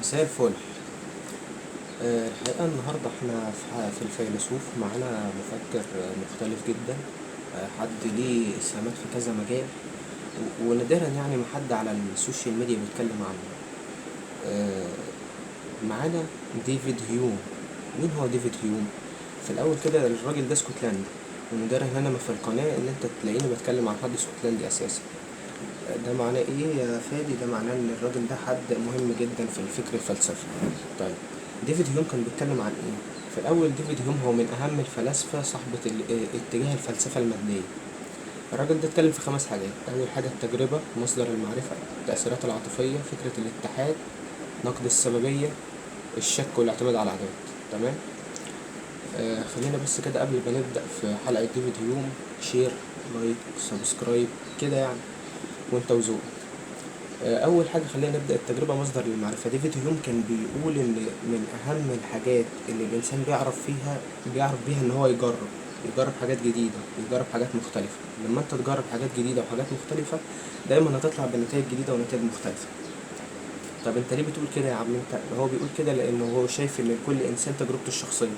مساء الفل. الحقيقة النهاردة احنا في الفيلسوف معانا مفكر مختلف جدا. حد ليه إسهامات في كذا مجال، ونادرا يعني ما حد على السوشيال ميديا بيتكلم عنه. آه، معانا ديفيد هيوم. مين هو ديفيد هيوم؟ في الأول كده الراجل ده اسكتلندي، ونادرا هنا ما في القناة إن أنت تلاقيني بتكلم عن حد اسكتلندي أساسا. ده معناه ايه يا فادي؟ ده معناه ان الراجل ده حد مهم جدا في الفكر الفلسفي. طيب، ديفيد هيوم كان بيتكلم عن ايه؟ في الاول ديفيد هيوم هو من اهم الفلاسفه صاحبه اتجاه الفلسفه الماديه. الراجل ده اتكلم في 5 حاجات. اول حاجه التجربه، مصدر المعرفه، التاثيرات العاطفيه، فكره الاتحاد، نقد السببيه، الشك والاعتماد على العادات. تمام. خلينا بس كده قبل ما نبدا في حلقه ديفيد هيوم، شير، لايك، سبسكرايب كده يعني، وانت وذوقك. اول حاجه خلينا نبدا التجربه مصدر للمعرفه. ديفيد هيوم كان بيقول ان من اهم الحاجات اللي الانسان بيعرف بيها ان هو يجرب حاجات جديده، يجرب حاجات مختلفه. لما انت تجرب حاجات جديده وحاجات مختلفه دايما هتطلع بنتائج جديده ونتائج مختلفه. طب انت ليه بتقول كده يا عم انت؟ هو بيقول كده لانه هو شايف ان كل انسان تجربته الشخصيه.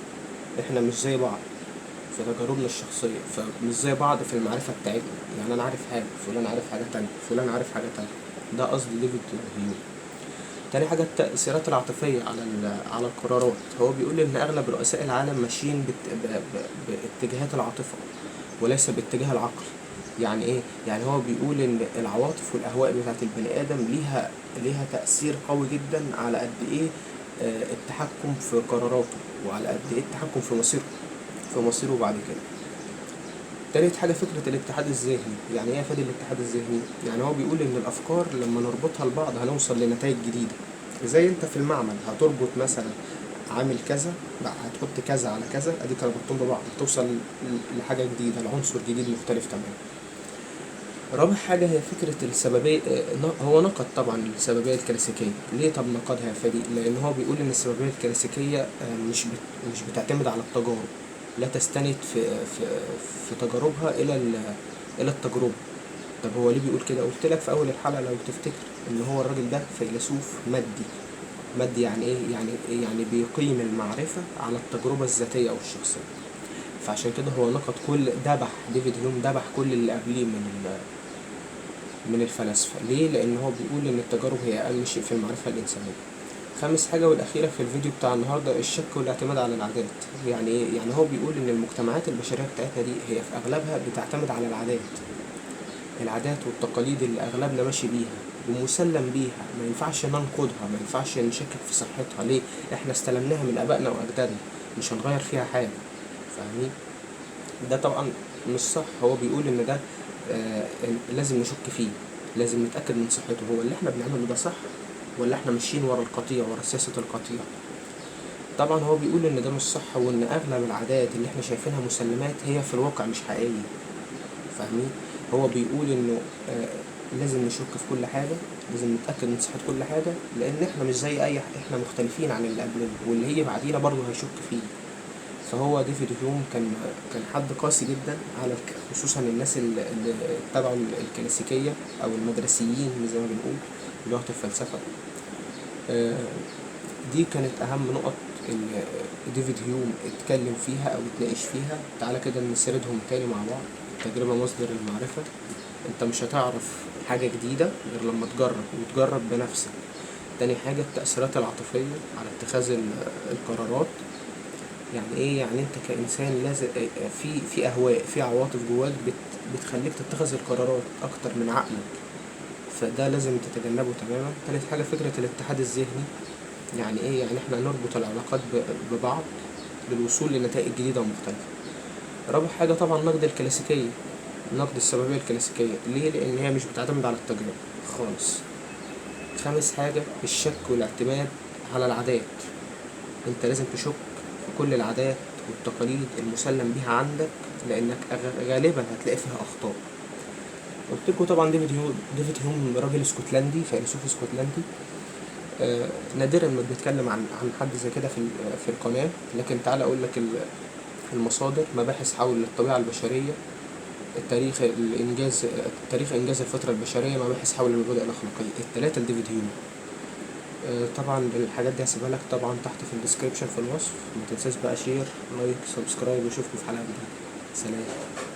احنا مش زي بعض في تجاربنا الشخصيه، فمش زي بعض في المعرفه بتاعتنا. يعني انا عارف حاجه، فلان عارف حاجه تانية، فلان عارف حاجه تانية. ده قصد ديفيد هيوم. تاني حاجة التأثيرات العاطفية على القرارات. هو بيقول إن أغلب رؤساء العالم ماشيين باتجاهات العاطفة وليس باتجاه العقل. يعني إيه؟ يعني هو بيقول إن العواطف والأهواء بتاعت البني آدم ليها تأثير قوي جدا على قد إيه التحكم في قراراته، وعلى قد إيه التحكم في مصيره بعد كده. تالت حاجة فكرة الاتحاد الذهني. يعني ايه فادي الاتحاد الذهني؟ يعني هو بيقول ان الافكار لما نربطها لبعض هنوصل لنتائج جديدة. زي انت في المعمل هتربط مثلا عامل كذا، بقى هتحط كذا على كذا، اديك ربطتهم ببعض توصل لحاجة جديدة، لعنصر جديد مختلف تماما. رابع حاجة هي فكرة السببية. هو نقد طبعا السببية الكلاسيكية. ليه طب نقدها يا فادي؟ لأن هو بيقول إن السببية الكلاسيكية مش بتعتمد على التجارب، لا تستند في تجاربها إلى التجربة. طب هو ليه بيقول كده؟ قلت لك في أول الحلقة لو تفتكر إن هو الراجل ده فيلسوف مادي. مادي يعني إيه؟ يعني بيقيم المعرفة على التجربة الذاتية أو الشخصية. فعشان كده هو نقد ديفيد هيوم دبح كل اللي قبليه من الفلاسفة. ليه؟ لأن هو بيقول إن التجارب هي أقل شيء في المعرفة الإنسانية. خامس حاجة والأخيرة في الفيديو بتاع النهاردة الشك والاعتماد على العادات. يعني إيه؟ يعني هو بيقول إن المجتمعات البشرية بتاعتنا دي هي في أغلبها بتعتمد على العادات والتقاليد اللي أغلبنا ماشي بيها ومسلم بيها، ما ينفعش ننقضها، ما ينفعش نشكك في صحتها. ليه؟ إحنا استلمناها من آبائنا وأجدادنا، مش هنغير فيها حاجة. فاهمين؟ ده طبعا مش صح. هو بيقول ان ده لازم نشك فيه، لازم نتأكد من صحته. هو اللي احنا بنعمله ده صح ولا احنا ماشيين ورا القطيع، ورا سياسة القطيع؟ طبعا هو بيقول ان ده مش صح، وان اغلب العادات اللي احنا شايفينها مسلمات هي في الواقع مش حقيقية. فاهمين؟ هو بيقول انه لازم نشك في كل حاجة، لازم نتأكد من صحة كل حاجة، لان احنا مش زي احنا مختلفين عن اللي قبلنا، واللي هيجي بعدينا برضه هيشك فيه. فهو ديفيد هيوم كان حد قاسي جدا على خصوصا الناس اللي اتبعوا الكلاسيكية او المدرسيين زي ما بنقول لغة الفلسفة. دي كانت اهم نقط اللي ديفيد هيوم اتكلم فيها او اتناقش فيها. تعالى كده نسردهم تاني مع بعض. التجربة مصدر المعرفة. انت مش هتعرف حاجة جديدة غير لما تجرب بنفسك. تاني حاجة التأثيرات العاطفية على اتخاذ القرارات. يعني ايه؟ يعني انت كإنسان لازم في اهواء، في عواطف جواك بتخليك تتخذ القرارات اكتر من عقلك، فده لازم تتجنبه تماما. تالت حاجة فكرة الاتحاد الذهني. يعني ايه؟ يعني احنا نربط العلاقات ببعض للوصول لنتائج جديدة ومختلفة. رابع حاجة طبعا نقد الكلاسيكية، نقد السببية الكلاسيكية. ليه؟ لان هي مش بتعتمد على التجربة خالص. خامس حاجة الشك والاعتماد على العادات. انت لازم تشك في كل العادات والتقاليد المسلم بها عندك، لانك غالبا هتلاقي فيها اخطاء. قلت لكم طبعا ديفيد هيوم راجل اسكتلندي، فيلسوف اسكتلندي. نادرا ما بنتكلم عن حد زي كده في القناة. لكن تعال اقول لك المصادر: مباحث حول الطبيعة البشرية، تاريخ انجاز الفترة البشرية، مباحث حول المبادئ الاخلاقية. الثلاثة لديفيد هيوم. طبعا الحاجات دي هسيبها لك طبعا تحت في الديسكريبشن في الوصف. متنساش بقى شير لايك سبسكرايب، واشوفكم في حلقة جديدة. سلام.